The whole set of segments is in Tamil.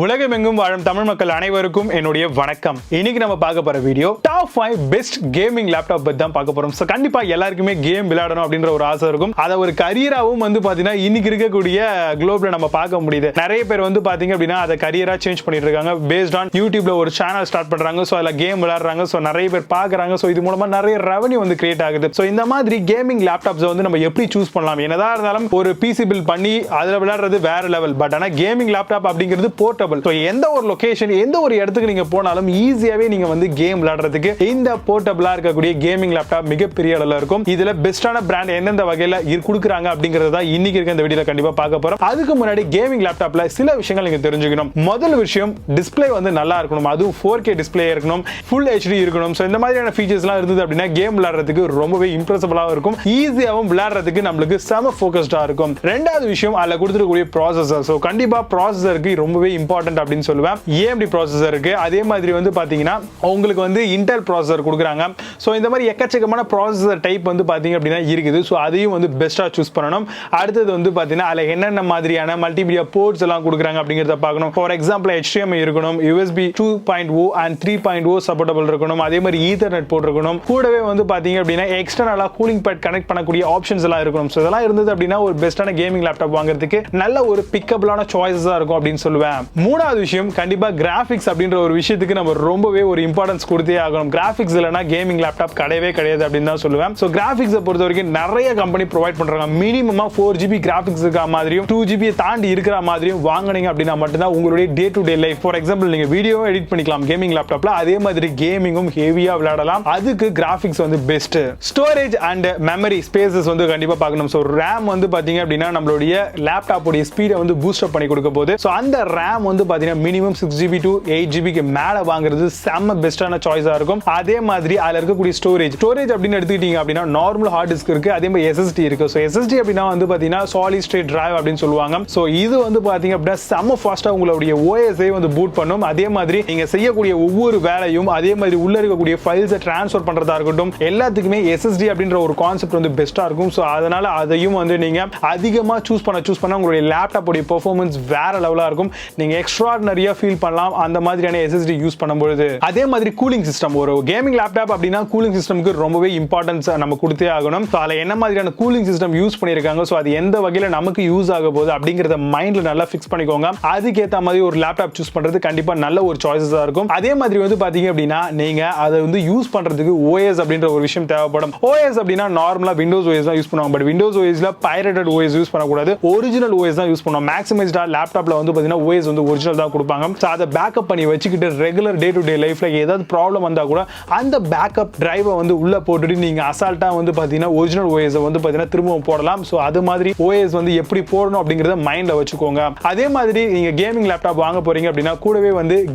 உலகமெங்கும் வாழும் தமிழ் மக்கள் அனைவருக்கும் என்னுடைய வணக்கம். இன்னைக்கு நம்ம பார்க்க போற video top 5 best gaming laptop பத்தி தான் பார்க்க போறோம். கண்டிப்பா எல்லாருக்குமே கேம் விளையாடணும் அப்படின்ற ஒரு ஆசை இருக்கும். அதை ஒரு கரியராவும் பாத்தீங்கன்னா இன்னைக்கு இருக்கக்கூடிய குளோப்ல நம்ம பார்க்க முடியுது. நிறைய பேர் பாத்தீங்க அப்படின்னா அதை கரியரா சேஞ்ச் பண்ணிட்டு இருக்காங்க. பேஸ்ட் ஆன் யூடியூப்ல ஒரு சேனல் ஸ்டார்ட் பண்றாங்க. சோ அதுல கேம் விளையாடுறாங்க. சோ நிறைய பேர் பாக்குறாங்க. சோ இது மூலமா நிறைய ரெவன்யூ கிரியேட் ஆகுது. சோ இந்த மாதிரி கேமிங் லேப்டாப்ஸ் நம்ம எப்படி சூஸ் பண்ணலாம்? என்னதான் இருந்தாலும் ஒரு பிசி பில் பண்ணி அதுல விளையாடுறது வேற லெவல். பட் ஆனா கேமிங் லேப்டாப் அப்படிங்கிறது போர்ட்டபிள். எந்த ஒரு லொகேஷன் எந்த ஒரு இடத்துக்கு நீங்க போனாலும் ஈஸியாவே நீங்க கேம் விளையாடுறதுக்கு இந்த போர்ட்டபிளா இருக்கக்கூடிய கேமிங் லேப்டாப் மிகப்பெரிய அளவுல இருக்கும். இதுல பெஸ்டான பிராண்ட் எந்தெந்த வகையில கொடுக்குறாங்க அப்படிங்கறத தான் இன்னைக்கு இருக்க இந்த வீடியோல கண்டிப்பா பார்க்க போறோம். அதுக்கு முன்னாடி கேமிங் லேப்டாப்ல சில விஷயங்கள் நீங்க தெரிஞ்சுக்கணும். முதல் விஷயம், டிஸ்ப்ளே நல்லா இருக்கணும். அதுவும் 4K டிஸ்ப்ளே இருக்கணும், ஃபுல் HD இருக்கணும். சோ இந்த மாதிரியான ஃபீச்சர்ஸ்லாம் இருந்தது அப்படின்னா கேம் விளையாடுறதுக்கு ரொம்பவே இம்ப்ரெசிபிளா இருக்கும். ஈஸியாவும் விளையாடுறதுக்கு நமக்கு செம ஃபோக்கஸ்டா இருக்கும். ரெண்டாவது விஷயம், அதுல கொடுத்துருக்கக்கூடிய ப்ராசஸர். சோ கண்டிப்பா ப்ராசஸருக்கு ரொம்பவே இம்பார்ட்டன்ட் அப்படின்னு சொல்லுவேன். AMD ப்ராசஸர் இருக்கு. அதே மாதிரி பாத்தீங்கன்னா உங்களுக்கு இன்டெல் ப்ராசஸர் கொடுக்குறாங்க. சோ இந்த மாதிரி எக்கச்சக்கமான ப்ராசஸர் டைப் பாத்தீங்க அப்படின்னா இருக்குது. சோ அதையும் பெஸ்டா சூஸ் பண்ணணும். அடுத்தது பாத்தீங்கன்னா அதுல என்னென்ன மாதிரியான மல்டிமீடியா போர்ட்ஸ் எல்லாம் கொடுக்குறாங்க அப்படிங்கறத பார்க்கணும். ஃபார் எக்ஸாம்பிள் HDMI இருக்கணும், USB 2.0 and 3.0 சப்போர்ட்டபிள் இருக்கணும். அதே மாதிரி ஈத்தர்நெட் போர்ட் இருக்கணும். கூடவே பாத்தீங்க அப்படின்னா எக்ஸ்டர்னலா கூலிங் பேட் கனெக்ட் பண்ணக்கூடிய ஆப்ஷன்ஸ் எல்லாம் இருக்கணும். சோ இதெல்லாம் இருந்தது அப்படின்னா ஒரு பெஸ்டான கேமிங் லேப்டாப் வாங்குறதுக்கு நல்ல ஒரு பிக்கபிளான சாய்ஸஸா இருக்கும் அப்படின்னு சொல்லுவேன். மூணாவது விஷயம், கண்டிப்பா கிராபிக்ஸ் அப்படின்ற ஒரு விஷயத்துக்கு நம்ம ரொம்பவே ஒரு இம்பார்ட்டன்ஸ் கொடுத்தே ஆகணும். கிராபிக்ஸ் இல்லனா கேமிங் லேப்டாப் கிடையவே கிடையாது அப்படின்னு தான் சொல்லுவேன். சோ கிராபிக்ஸ் பொறுத்த வரைக்கும் நிறைய கம்பெனி ப்ரொவைட் பண்றாங்க. மினிமமா 4GB கிராபிக்ஸ் இருக்க மாதிரியும் 2GB தாண்டி இருக்கிற மாதிரியும் வாங்குனீங்க அப்படின்னா மட்டும்தான் உங்களுடைய day to day life. For example நீங்க வீடியோ எடிட் பண்ணிக்கலாம் கேமிங் லேப்டாப்ல. அதே மாதிரி கேமிங்கும் ஹெவியா விளையாடலாம். அதுக்கு graphics best. Storage and memory spaces கண்டிப்பா பார்க்கணும். சோ RAM பாத்தீங்க அப்படின்னா நம்மளுடைய லேப்டாப் உடைய ஸ்பீடை பூஸ்ட் அப் பண்ணி கொடுக்க போகுது. சோ அந்த RAM பாத்தீங்கன்னா மினிமம் 6GB to 8GB க்கு மேல வாங்குறது செம்ம பெஸ்டான சாய்ஸா இருக்கும். அதே மாதிரி அதுல இருக்கக்கூடிய ஸ்டோரேஜ் அப்படின்னு எடுத்துக்கிட்டீங்க அப்படின்னா நார்மல் ஹார்ட் டிஸ்க் இருக்கு, அதே மாதிரி SSD இருக்கு. சோ SSD அப்படின்னா பாத்தீங்கன்னா சாலிட் ஸ்டேட் டிரைவ் அப்படின்னு சொல்லுவாங்க. சோ இது பாத்தீங்க அப்படின்னா செம்ம ஃபாஸ்டா உங்களுடைய OS பூட் பண்ணும். அதே மாதிரி நீங்க செய்யக்கூடிய ஒவ்வொரு வேலையும் அதே மாதிரி உள்ள இருக்கக்கூடிய ஃபைல்ஸை டிரான்ஸ்ஃபர் பண்றதா இருக்கட்டும் எல்லாத்துக்குமே SSD அப்படின்ற ஒரு கான்செப்ட் பெஸ்டா இருக்கும். சோ அதனால அதையும் நீங்க அதிகமா சூஸ் பண்ண உங்களுடைய லேப்டாப் உடைய பெர்ஃபார்மன்ஸ் வேற லெவலா இருக்கும். நீங்க எக்ஸ்ட்ராடினரியா ஃபீல் பண்ணலாம் அந்த மாதிரியான SSD யூஸ் பண்ணும்போது. அதே மாதிரி கூலிங் சிஸ்டம், ஒரு கேமிங் லேப்டாப் அப்படின்னா கூலிங் சிஸ்டம்க்கு ரொம்பவே இம்பார்ட்டன்ஸ் நம்ம கொடுத்தே ஆகணும். சோ அதுல என்ன மாதிரியான கூலிங் சிஸ்டம் யூஸ் பண்ணிருக்காங்க, சோ அது எந்த வகையில நமக்கு யூஸ் ஆக போகுது அப்படிங்கறத மைண்ட்ல நல்லா ஃபிக்ஸ் பண்ணிக்கோங்க. அதுக்கு ஏத்த மாதிரி ஒரு லேப்டாப் சூஸ் பண்றது கண்டிப்பா நல்ல ஒரு சாய்ஸஸா இருக்கும். அதே மாதிரி பாத்தீங்க அப்படின்னா நீங்க அதை யூஸ் பண்றதுக்கு OS அப்படின்ற ஒரு விஷயம் தேவைப்படும். OS அப்படின்னா நார்மலா விண்டோஸ் OS தான் யூஸ் பண்ணுவாங்க. பட் விண்டோஸ் OSல பைரேட்டட் OS யூஸ் பண்ணக்கூடாது. ஒரிஜினல் OS தான் யூஸ் பண்ணுவோம். மேக்ஸிமைஸ்டா லேப்டாப்ல பாத்தீங்கன்னா OS ஒரிஜினல் தான் கொடுப்பாங்க. சோ அதை பேக்கப் பண்ணி வச்சுக்கிட்டு ரெகுலர் டே டு டே லைஃப்ல ஏதாவது ப்ராப்ளம் வந்தா கூட அந்த பேக்கப் டிரைவை உள்ள போட்டுட்டு நீங்க அசால்ட்டா பாத்தீங்கன்னா ஒரிஜினல் OS பாத்தீங்கன்னா திரும்பவும் போடலாம். சோ அது மாதிரி OS எப்படி போடணும் அப்படிங்கறத மைண்ட்ல வச்சுக்கோங்க. அதே மாதிரி நீங்க கேமிங் லேப்டாப் வாங்க போறீங்க அப்படின்னா கூடவே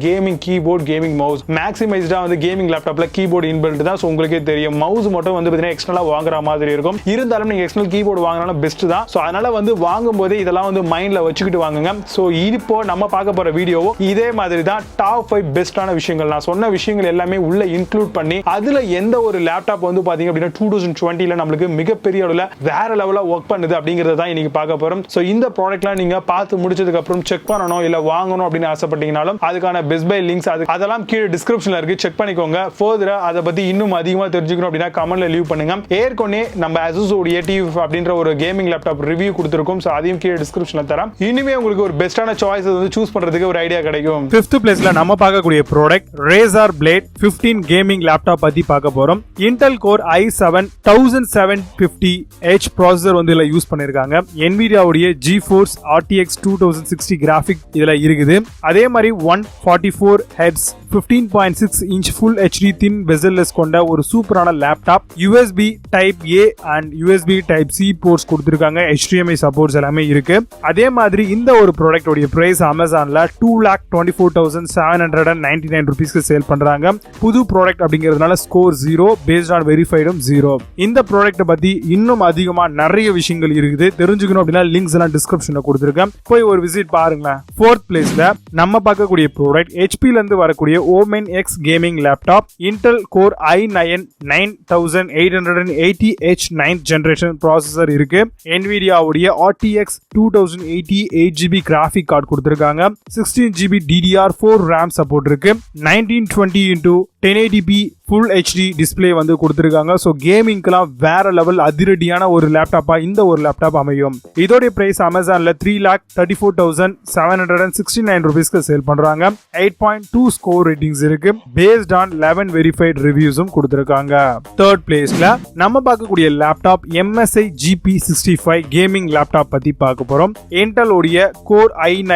கேமிங் கீபோர்ட், கேமிங் மவுஸ். மேக்ஸிமைஸ்டா கேமிங் லேப்டாப்ல கீபோர்ட் இன்பில்ட் தான். சோ உங்களுக்கே தெரியும். மவுஸ் மட்டும் பாத்தீங்கன்னா எக்ஸ்டர்னலா வாங்குற மாதிரி இருக்கும். இருந்தாலும் நீங்க எக்ஸ்டர்னல் கீபோர்ட் வாங்கினாலும் பெஸ்ட் தான். சோ அதனால வாங்கும் போதே இதெல்லாம் மைண்ட்ல வச்சுக்கிட்டு வாங்குங்க. சோ இப்போ நம்ம பார்க்க போற வீடியோவோ இதே மாதிரி தான் டாப் 5 பெஸ்டான விஷயங்கள். நான் சொன்ன விஷயங்கள் எல்லாமே உள்ள இன்க்ளூட் பண்ணி அதுல எந்த ஒரு லேப்டாப் பாத்தீங்க அப்படின்னா 2020ல நம்மளுக்கு மிகப்பெரிய அளவுல வேற லெவலா ஒர்க் பண்ணுது அப்படிங்கறத தான் இன்னைக்கு பார்க்க போறோம். சோ இந்த ப்ராடக்ட்லாம் நீங்க பார்த்து முடிச்சதுக்கு அப்புறம் செக் பண்ணணும் இல்ல வாங்கணும் அப்படின்னு ஆசைப்பட்டீங்கனாலும் அதுக்கான பெஸ்ட் பை லிங்க்ஸ் அதெல்லாம் கீழே டிஸ்கிரிப்ஷன்ல இருக்கு, செக் பண்ணிக்கோங்க. ஃபர்தரா அதை பத்தி இன்னும் அதிகமா தெரிஞ்சுக்கணும் அப்படின்னா கமெண்ட்ல லீவ் பண்ணுங்க. ஏற்கனவே நம்ம Asus உடைய TV அப்படின்ற ஒரு கேமிங் லேப்டாப் ரிவ்யூ கொடுத்திருக்கோம். சோ அதையும் கீழே டிஸ்கிரிப்ஷன்ல தரேன். இனிமே உங்களுக்கு ஒரு பெஸ்டான சாய்ஸ் சூஸ் பண்றதுக்கு ஒரு ஐடியா கிடைக்கும். 5th பிளேஸ்ல நம்ம பார்க்கக்கூடிய product Razer Blade 15 gaming laptop பத்தி பார்க்க போறோம். Intel Core i7 1750H processor இதுல யூஸ் பண்ணிருக்காங்க. Nvidia உடைய GeForce RTX 2060 கிராபிக் இதுல இருக்குது. அதே மாதிரி 144 Hz 15.6 inch full HD thin bezel-less கொண்ட ஒரு சூப்பரான laptop. USB Type A and USB Type C ports கொடுத்திருக்காங்க. HDMI சப்போர்ட்ஸ் எல்லாமே இருக்கு. அதே மாதிரி இந்த ஒரு ப்ராடக்ட் உடைய பிரைஸ் Amazonல 2,24,799 rupeesக்கு சேல் பண்றாங்க. புது ப்ராடக்ட் அப்படிங்கிறதுனால ஸ்கோர் 0, பேஸ்ட் ஆன் வெரிஃபைடும் 0. இந்த ப்ராடக்ட் பத்தி இன்னும் அதிகமா நிறைய விஷயங்கள் இருக்குது. தெரிஞ்சுக்கணும் அப்படின்னா லிங்க்ஸ் எல்லாம் டிஸ்கிரிப்ஷன்ல கொடுத்திருக்கேன். போய் ஒரு விசிட் பாருங்களேன். 4th பிளேஸ்ல நம்ம பார்க்கக்கூடிய ப்ராடக்ட் HP ல இருந்து வரக்கூடிய Omen X gaming laptop. Intel Core i9 9880H 9th generation processor இருக்கு. Nvidia உடைய RTX 2080 8GB கிராபிக் கார்டு கொடுத்திருக்காங்க. 16GB DDR4 RAM சப்போர்ட் இருக்கு. 1920x1080p ஃபுல் HD டிஸ்பிளே வந்து கொடுத்திருக்காங்க. ஸோ கேமிங்க்குலாம் வேற லெவல் அதிரடியான ஒரு லேப்டாப்பா இந்த ஒரு லேப்டாப் அமையும். இதோடைய பிரைஸ் அமேசான்ல 3,34,769 ரூபீஸ்க்கு சேல் பண்றாங்க. 8.2 ஸ்கோர் ரேட்டிங்ஸ் இருக்கு. பேஸ்ட் ஆன் 11 வெரிஃபைட் ரிவ்யூஸும் கொடுத்திருக்காங்க. தேர்ட் பிளேஸ்ல நம்ம பார்க்கக்கூடிய laptop MSI GP65 gaming laptop பத்தி பார்க்க போறோம். Intel உடைய Core i9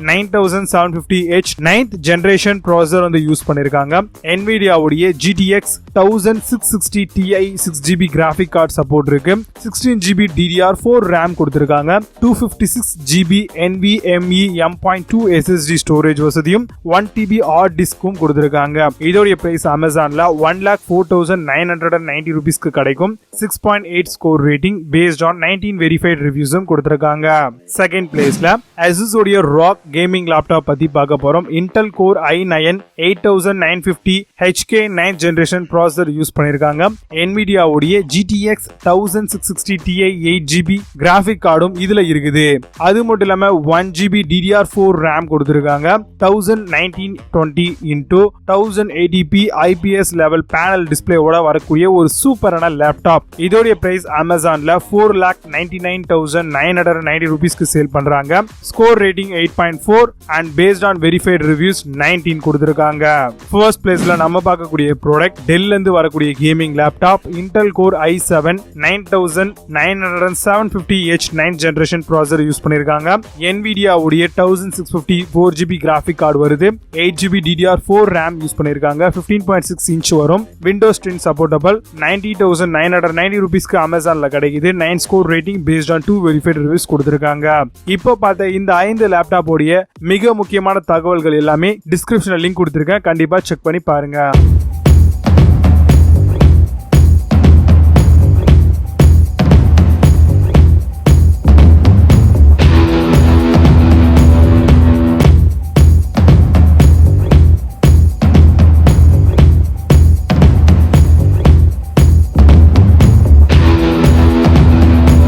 9750H 9th generation processor வந்து யூஸ் பண்ணிருக்காங்க. Nvidia உடைய GTX 1660 Ti 6GB graphic card support இருக்கு. 16GB DDR4 RAM கொடுத்திருக்காங்க. 256GB NVMe M.2 SSD storage வசதியும் 1TB ஹார்ட் டிஸ்கும் கொடுத்திருக்காங்க. இதோடைய பிரைஸ் அமேசான்ல 1,04,990 ரூபீஸ்க்கு கிடைக்கும். 6.8 score rating based on 19 verified ரிவ்யூஸும் கொடுத்திருக்காங்க. செகண்ட் பிளேஸ்ல Asus உடைய ROG கேமிங் லேப்டாப் பத்தி பார்க்க போறோம். Intel Core i9 8950 HK 9th generation processor use பண்ணிருக்காங்க. Nvidia உடைய GTX 1660 Ti 8GB கிராஃபிக் கார்டும் இதுல இருக்குது. அது மட்டும் இல்லாம 1GB DDR4 RAM கொடுத்திருக்காங்க. 1920x1080p IPS லெவல் பேனல் டிஸ்பிளேவோட வரக்கூடிய ஒரு சூப்பரான லேப்டாப். இதோடைய பிரைஸ் அமேசான்ல 4,99,990 ரூபீஸ்க்கு சேல் பண்றாங்க. Score rating 8.4 and based on verified reviews 19 கொடுத்திருக்காங்க. ஃபர்ஸ்ட் பிளேஸ்ல நம்ம பார்க்கக்கூடிய ப்ராடக்ட் டெல்ல இருந்து வரக்கூடிய gaming laptop Intel Core i7 9750H 9th generation processor use பண்ணிருக்காங்க. Nvidia உடைய 1650 4GB கிராஃபிக் கார்டு வருது. 8GB DDR4 RAM யூஸ் பண்ணிருக்காங்க. 15.6 இன்ச் வரும். Windows 10 supportable. 90,990 ரூபீஸ்க்கு அமேசான்ல கிடைக்குது. 9 score rating based on 2 verified reviews கொடுத்திருக்காங்க. இப்போ பார்த்த இந்த 5 லேப்டாப் உடைய மிக முக்கியமான தகவல்கள் எல்லாமே டிஸ்கிரிப்ஷன்ல லிங்க் கொடுத்திருக்கேன். கண்டிப்பா செக் பண்ணி பாருங்க.